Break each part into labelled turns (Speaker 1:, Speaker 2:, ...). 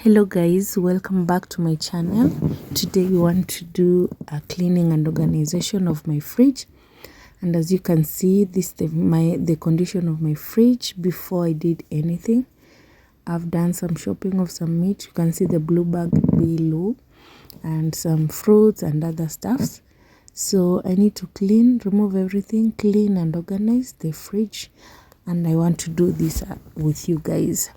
Speaker 1: Hello guys, welcome back to my channel. Today we want to do a cleaning and organization of my fridge, and as you can see, this is the condition of my fridge before I did anything. I've done some shopping of some meat. You can see the blue bag below and some fruits and other stuffs. So I need to remove everything, clean and organize the fridge, and I want to do this with you guys.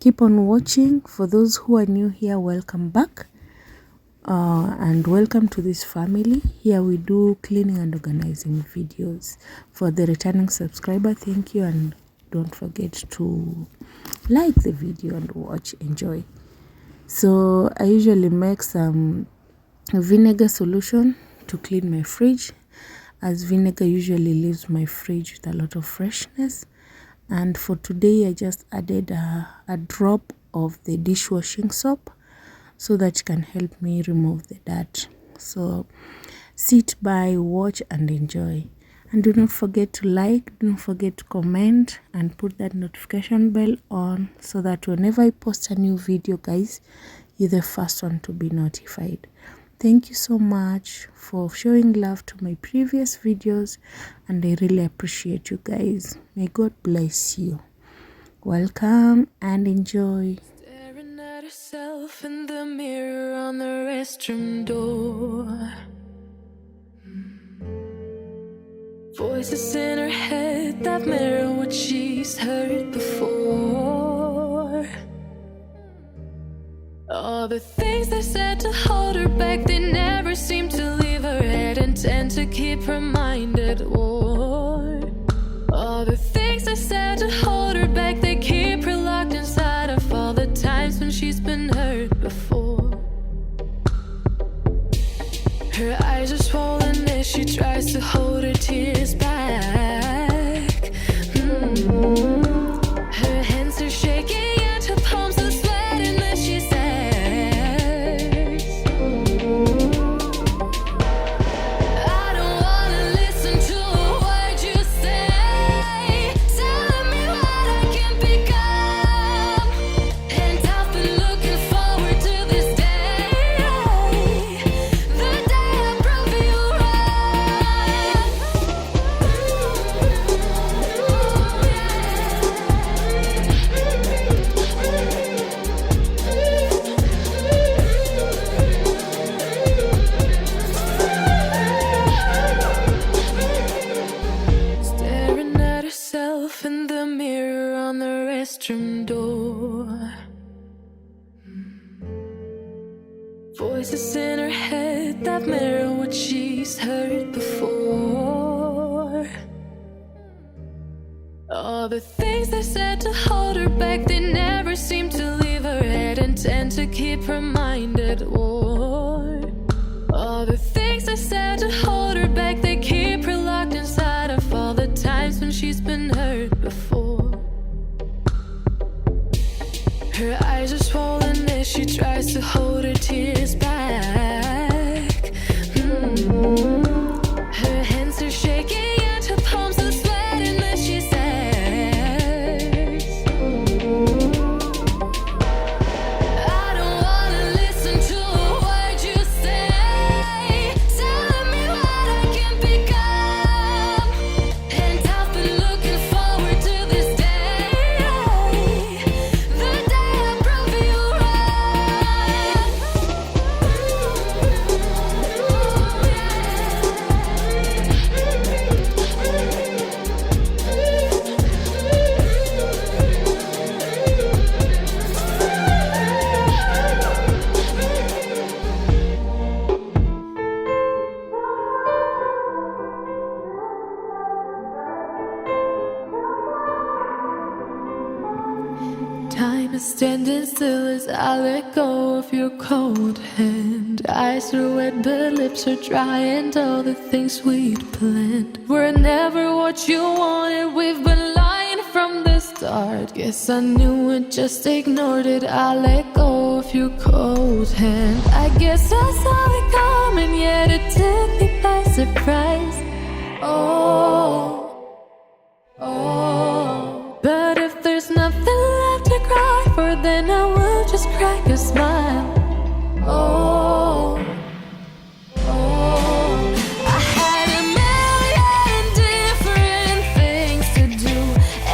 Speaker 1: Keep on watching. For those who are new here, welcome back and welcome to this family. Here we do cleaning and organizing videos. For the returning subscriber, thank you, and don't forget to like the video and watch, enjoy. So I usually make some vinegar solution to clean my fridge, as vinegar usually leaves my fridge with a lot of freshness. And for today, I just added a drop of the dishwashing soap so that it can help me remove the dirt. So sit by, watch and enjoy. And do not forget to like, do not forget to comment and put that notification bell on so that whenever I post a new video, guys, you're the first one to be notified. Thank you so much for showing love to my previous videos, and I really appreciate you guys. May God bless you. Welcome and enjoy.
Speaker 2: Staring at herself in the mirror on the restroom door. Voices in her head that mirror what she's heard before. All the things they said to hold her back, they never seem to leave her head and tend to keep her mind at war. All the things they said to hold her back, they keep her locked inside of all the times when she's been hurt before. Her eyes are swollen as she tries to hold her tears back. Her hands are shaking and her palms are sweating as she says, I don't wanna listen to a word you say, telling me what I can become. And I've been looking forward to this day, the day I prove you staring at herself in the mirror on the restroom door. Voices in her head that mirror what she's heard before. All the things they said to hold her back, they never seem to leave her head and tend to keep her mind at war. All the things they said to hold her back, they keep her locked inside of all the times when she's been hurt before. Her eyes are swollen as she tries to hold her tears back. Her hands are shaking and her palms are sweating as she says, I don't wanna listen to a word you say, telling me what I can become. And I've been looking forward to this day, the day I prove you Time is standing still as I let go of your cold hand. Eyes are wet but lips are dry, and all the things we'd planned were never what you wanted. We've been lying from the start. Guess I knew it, just ignored it. I let go of your cold hand. I guess I saw it coming, yet it took me by surprise. Oh, but if there's nothing left to cry for, then I will just cry. crack a smile. Oh, oh, I had a million different things to do,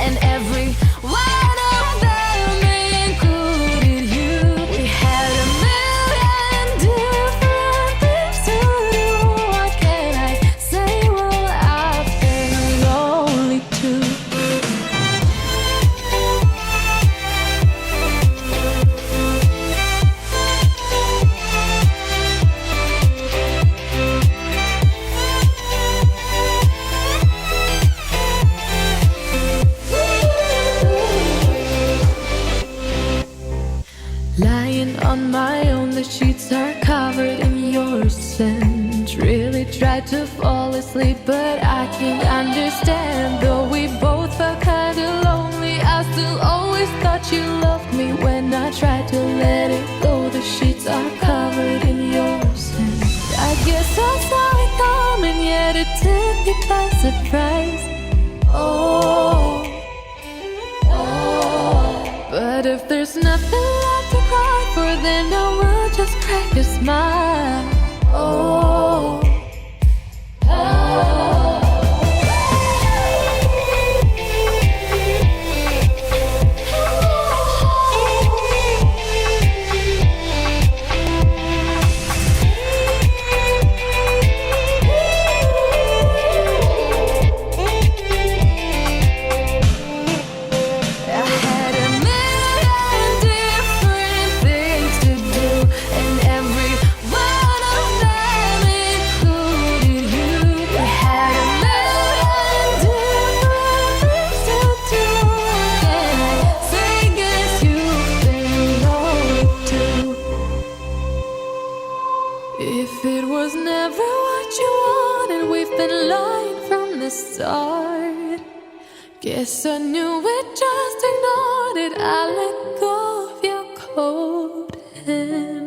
Speaker 2: and every one of them included you. We had a million different things to do. What can I say? Well, I've been lonely too. Lying on my own, the sheets are covered in your scent. Really tried to fall asleep, but I can't understand. Though we both felt kinda lonely, I still always thought you loved me. When I tried to let it go, the sheets are covered in your scent. I guess I saw it coming, yet it took me by surprise. Oh, oh, but if there's nothing left to cry for, then I will just crack a smile. Oh, oh. I had a million different things to do, and every one of them included you. We had a million different things to do, and I say, guess you've been lonely too. If it was never what you wanted, we've been lying from the start. Guess I knew it, just ignored it. I let go of your cold hand.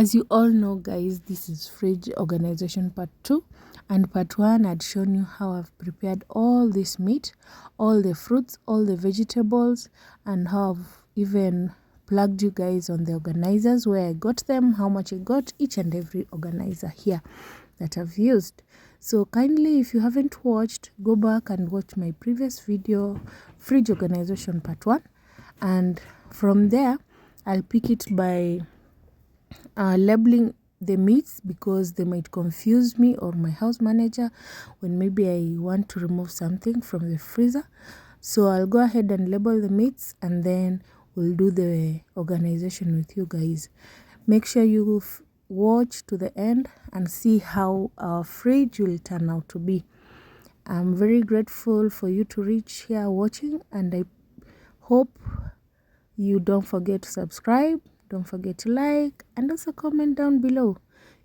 Speaker 1: As you all know, guys, this is fridge organization part 2, and part 1 I'd shown you how I've prepared all this meat, all the fruits, all the vegetables, and how I've even plugged you guys on the organizers, where I got them, how much I got each and every organizer here that I've used. So kindly, if you haven't watched, go back and watch my previous video, fridge organization part 1, and from there I'll pick it by labeling the meats, because they might confuse me or my house manager when maybe I want to remove something from the freezer. So I'll go ahead and label the meats, and then we'll do the organization with you guys. Make sure you watch to the end and see how our fridge will turn out to be. I'm very grateful for you to reach here watching, and I hope you don't forget to subscribe, don't forget to like, and also comment down below.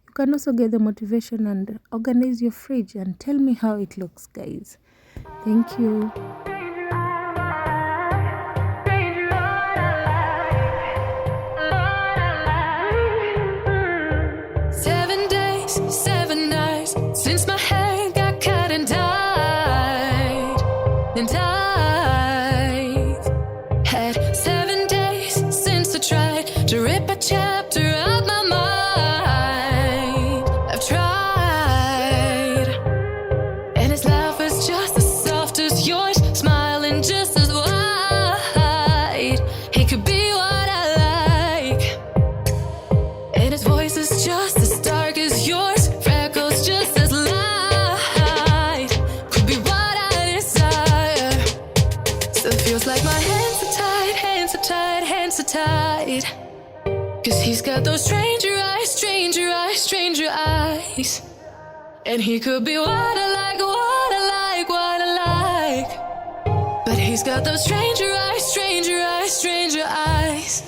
Speaker 1: You can also get the motivation and organize your fridge and tell me how it looks, guys. Thank you.
Speaker 2: Since my hair got cut and dyed, and I've had 7 days since I tried to rip a chapter out my mind. I've tried, and his laugh is just as soft as yours, smiling just as wide. He could be what I like, and his voice is just as dark as yours. Like my hands are tied, hands are tied, hands are tied. 'Cause he's got those stranger eyes, stranger eyes, stranger eyes. And he could be what I like, what I like, what I like. But he's got those stranger eyes, stranger eyes, stranger eyes.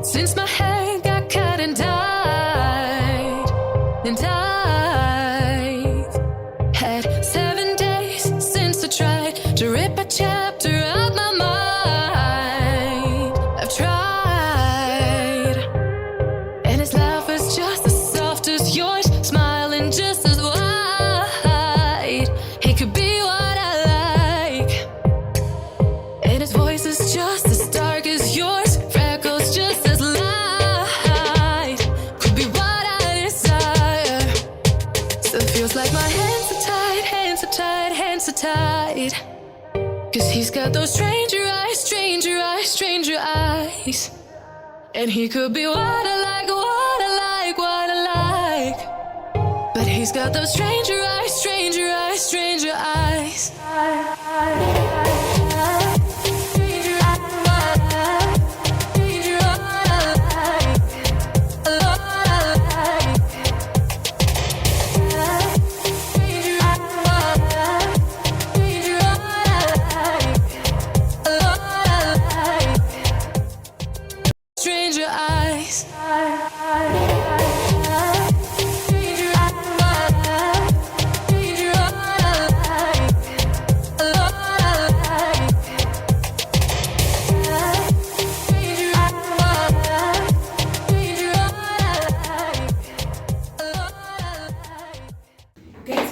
Speaker 2: Since my hair got cut and dyed, and I've had 7 days since I tried to rip a chapter out my mind. I've tried, and his laugh is just as soft as yours, smiling just as wide. He could be what I like, and his voice is just as dark as yours. Feels like my hands are tied, hands are tied, hands are tied. 'Cause he's got those stranger eyes, stranger eyes, stranger eyes. And he could be what I like, what I like, what I like. But he's got those stranger eyes, stranger eyes, stranger eyes.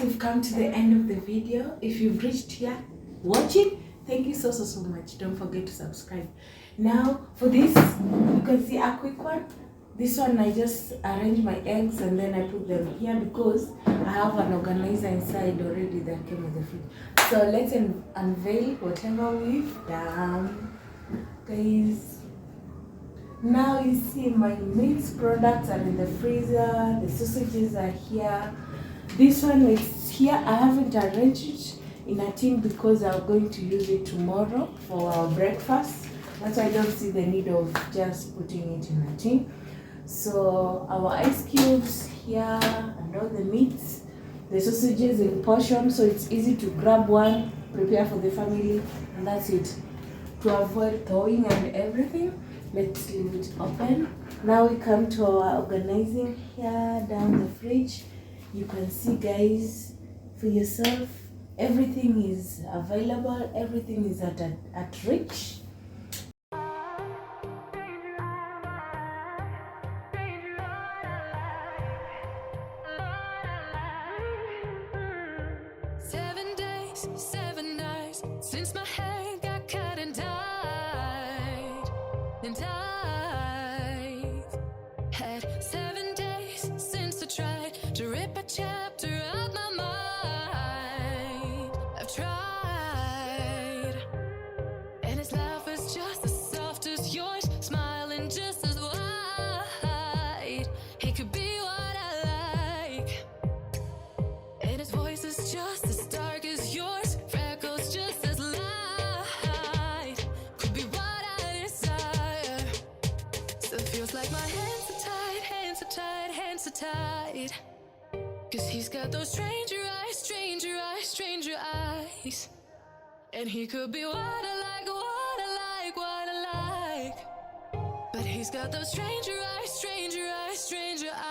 Speaker 1: We've come to the end of the video. If you've reached here watching, thank you so much. Don't forget to subscribe. Now for this, you can see a quick one. This one I just arrange my eggs and then I put them here because I have an organizer inside already that came with the fridge. So let's unveil whatever we've done, guys. Now you see my meat products are in the freezer. The sausages are here. This one is here. I haven't arranged it in a tin because I'm going to use it tomorrow for our breakfast. That's why I don't see the need of just putting it in a tin. So our ice cubes here and all the meats, the sausages in portion, so it's easy to grab one, prepare for the family, and that's it. To avoid thawing and everything, let's leave it open. Now we come to our organizing here down the fridge. You can see, guys, for yourself, everything is available, everything is at reach.
Speaker 2: Since my head got cut and died, and I've had 7 days since I tried to rip a chapter out my mind. I've tried, and his laugh is just as soft as yours, smiling just as wide. He could be what I like, and his voice is just as dark as yours. Tight, 'cause he's got those stranger eyes, stranger eyes, stranger eyes. And he could be what I like, what I like, what I like. But he's got those stranger eyes, stranger eyes, stranger eyes.